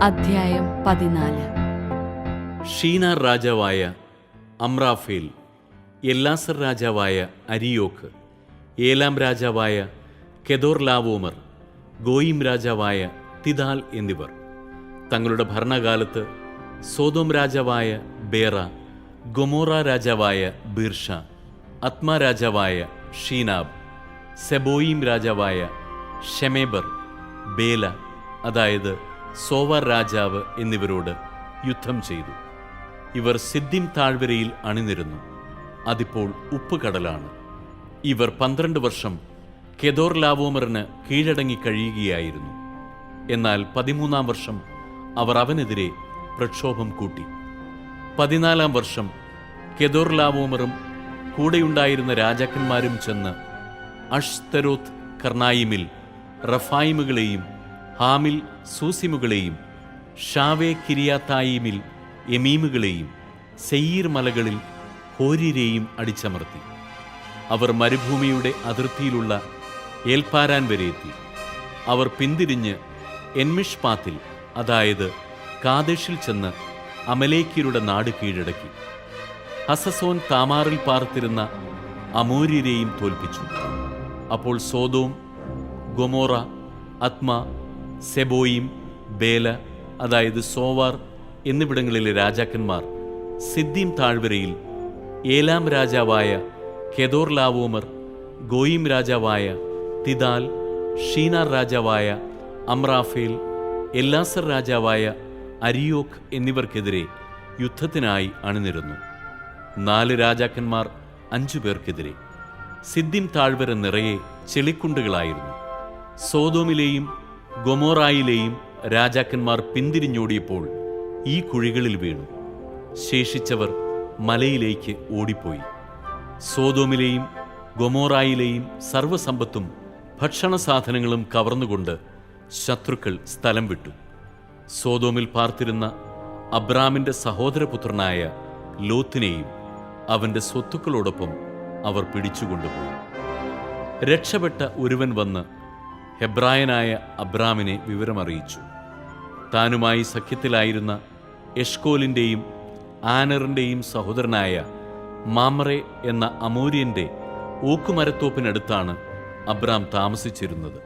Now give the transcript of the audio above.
അധ്യായം 14. ഷീനാർ രാജാവായ അമ്രാഫേൽ, എല്ലാസർ രാജാവായ അരിയോക്ക്, ഏലാം രാജാവായ കെദോർലാവോമർ, ഗോയിം രാജാവായ തിദാൽ എന്നിവർ തങ്ങളുടെ ഭരണകാലത്ത് സോദോം രാജാവായ ബേറ, ഗൊമോറ രാജാവായ ബീർഷ, അത്മ രാജാവായ ഷീനാബ്, സെബോയിം രാജാവായ ഷെമേബർ, ബേല അതായത് സോവാർ രാജാവ് എന്നിവരോട് യുദ്ധം ചെയ്തു. ഇവർ സിദ്ദിം താഴ്വരയിൽ അണിനിരുന്നു. അതിപ്പോൾ ഉപ്പുകടലാണ്. ഇവർ 12 വർഷം കെദോർലാവോമറിന് കീഴടങ്ങി കഴിയുകയായിരുന്നു. എന്നാൽ 13-ാം വർഷം അവർ അവനെതിരെ പ്രക്ഷോഭം കൂട്ടി. 14-ാം വർഷം കെദോർലാവോമറും കൂടെയുണ്ടായിരുന്ന രാജാക്കന്മാരും ചെന്ന് അഷ്തരോത്ത് കർണായിമിൽ റഫായിമുകളെയും ഹാമിൽ സൂസിമുകളെയും ഷാവേ കിരിയാത്തായിമിൽ എമീമുകളെയും സെയീർ മലകളിൽ ഹോര്യരെയും അടിച്ചമർത്തി. അവർ മരുഭൂമിയുടെ അതിർത്തിയിലുള്ള ഏൽപാരാൻ വരെ എത്തി. അവർ പിന്തിരിഞ്ഞ് എൻമിഷ്പാത്തിൽ അതായത് കാദേശിൽ ചെന്ന് അമലേക്യരുടെ നാട് കീഴടക്കി. ഹസസോൻ താമാറിൽ പാർത്തിരുന്ന അമോര്യരെയും തോൽപ്പിച്ചു. അപ്പോൾ സോദോം, ഗൊമോറ, അത്മ, സെബോയിം, ബേല അതായത് സോവാർ എന്നിവിടങ്ങളിലെ രാജാക്കന്മാർ സിദ്ദീം താഴ്വരയിൽ ഏലാം രാജാവായ കെദോർലാവോമർ, ഗോയിം രാജാവായ തിദാൽ, ഷീനാർ രാജാവായ അമ്രാഫേൽ, എല്ലാസർ രാജാവായ അരിയോക്ക് എന്നിവർക്കെതിരെ യുദ്ധത്തിനായി അണിനിരന്നു. 4 രാജാക്കന്മാർ 5 പേർക്കെതിരെ. സിദ്ദിം താഴ്വര നിറയെ ചെളിക്കുണ്ടുകളായിരുന്നു. സോദോമിലെയും ഗൊമോറായിലെയും രാജാക്കന്മാർ പിന്തിരിഞ്ഞോടിയപ്പോൾ ഈ കുഴികളിൽ വീണു. ശേഷിച്ചവർ മലയിലേക്ക് ഓടിപ്പോയി. സോദോമിലെയും ഗൊമോറായിലെയും സർവ്വസമ്പത്തും ഭക്ഷണസാധനങ്ങളും കവർന്നുകൊണ്ട് ശത്രുക്കൾ സ്ഥലം വിട്ടു. സോദോമിൽ പാർത്തിരുന്ന അബ്രാമിന്റെ സഹോദരപുത്രനായ ലോത്തിനെയും അവന്റെ സ്വത്തുക്കളോടൊപ്പം അവർ പിടിച്ചുകൊണ്ടുപോയി. രക്ഷപ്പെട്ട ഒരുവൻ വന്ന് ഹെബ്രായനായ അബ്രാമിനെ വിവരമറിയിച്ചു. താനുമായി സഖ്യത്തിലായിരുന്ന എഷ്കോലിൻ്റെയും ആനറിൻ്റെയും സഹോദരനായ മാമ്രെ എന്ന അമോര്യൻ്റെ ഓക്കുമരത്തോപ്പിനടുത്താണ് അബ്രാം താമസിച്ചിരുന്നത്.